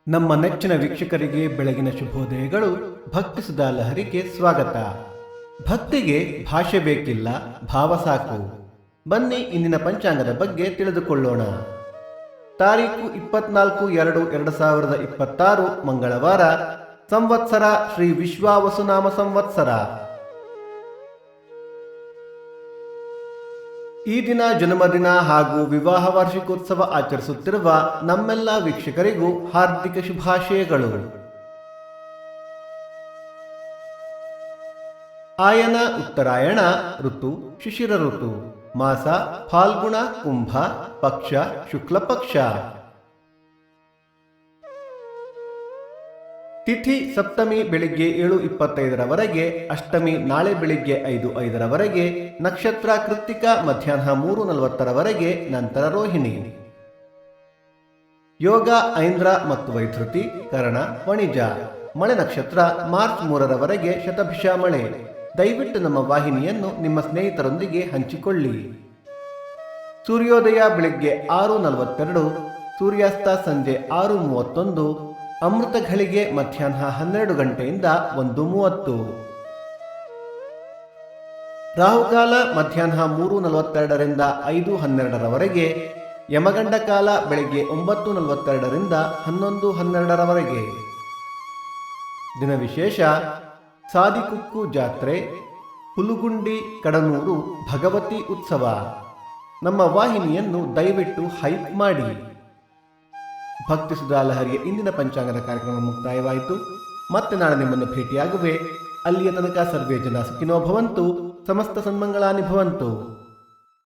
ನಮ್ಮ ನೆಚ್ಚಿನ ವೀಕ್ಷಕರಿಗೆ ಬೆಳಗಿನ ಶುಭೋದಯಗಳು. ಭಕ್ತಿ ಸುಧಾ ಲಹರಿಗೆ ಸ್ವಾಗತ. ಭಕ್ತಿಗೆ ಭಾಷೆ ಬೇಕಿಲ್ಲ, ಭಾವ ಸಾಕು. ಬನ್ನಿ ಇಂದಿನ ಪಂಚಾಂಗದ ಬಗ್ಗೆ ತಿಳಿದುಕೊಳ್ಳೋಣ. ತಾರೀಕು 24/2/2026 ಮಂಗಳವಾರ. ಸಂವತ್ಸರ ಶ್ರೀ ವಿಶ್ವಾವಸುನಾಮ ಸಂವತ್ಸರ. ಈ ದಿನ ಜನ್ಮದಿನ ಹಾಗೂ ವಿವಾಹ ವಾರ್ಷಿಕೋತ್ಸವ ಆಚರಿಸುತ್ತಿರುವ ನಮ್ಮೆಲ್ಲ ವೀಕ್ಷಕರಿಗೂ ಹಾರ್ದಿಕ ಶುಭಾಶಯಗಳು. ಆಯನ ಉತ್ತರಾಯಣ ಋತು ಶಿಶಿರ ಋತು. ಮಾಸ ಫಾಲ್ಗುಣ ಕುಂಭ. ಪಕ್ಷ ಶುಕ್ಲ ಪಕ್ಷ. ತಿಥಿ ಸಪ್ತಮಿ ಬೆಳಿಗ್ಗೆ 7:25 ಅಷ್ಟಮಿ ನಾಳೆ ಬೆಳಿಗ್ಗೆ 5:05 ನಕ್ಷತ್ರ ಕೃತ್ತಿಕ ಮಧ್ಯಾಹ್ನ 3:40 ನಂತರ ರೋಹಿಣಿ. ಯೋಗ ಐಂದ್ರ ಮತ್ತು ವೈಧೃತಿ. ಕರ್ಣ ವಣಿಜ. ಮಳೆ ನಕ್ಷತ್ರ ಮಾರ್ಚ್ 3 ಶತಭಿಷ ಮಳೆ. ದಯವಿಟ್ಟು ನಮ್ಮ ವಾಹಿನಿಯನ್ನು ನಿಮ್ಮ ಸ್ನೇಹಿತರೊಂದಿಗೆ ಹಂಚಿಕೊಳ್ಳಿ. ಸೂರ್ಯೋದಯ ಬೆಳಿಗ್ಗೆ 6:42, ಸೂರ್ಯಾಸ್ತ ಸಂಜೆ 6:31, ಅಮೃತ ಘಳಿಗೆ ಮಧ್ಯಾಹ್ನ 12 ಗಂಟೆಯಿಂದ 1:30. ರಾಹುಕಾಲ ಮಧ್ಯಾಹ್ನ 3:42 5:12 ಯಮಗಂಡ ಕಾಲ ಬೆಳಿಗ್ಗೆ 9:42 11:12. ದಿನ ವಿಶೇಷ: ಸಾದಿಕುಕ್ಕು ಜಾತ್ರೆ, ಹುಲುಗುಂಡಿ ಕಡನೂರು ಭಗವತಿ ಉತ್ಸವ. ನಮ್ಮ ವಾಹಿನಿಯನ್ನು ದಯವಿಟ್ಟು ಹೈಪ್ ಮಾಡಿ. ಭಕ್ತಿ ಸುಧಾ ಲಹರಿಯ ಇಂದಿನ ಪಂಚಾಂಗದ ಕಾರ್ಯಕ್ರಮ ಮುಕ್ತಾಯವಾಯಿತು. ಮತ್ತೆ ನಾಳೆ ನಿಮ್ಮನ್ನು ಭೇಟಿಯಾಗುವೆ. ಅಲ್ಲಿಯ ತನಕ ಸರ್ವೇ ಜನ ಸುಖಿನೋ ಭವಂತು, ಸಮಸ್ತ ಸನ್ಮಂಗಳಾನಿ ಭವಂತು.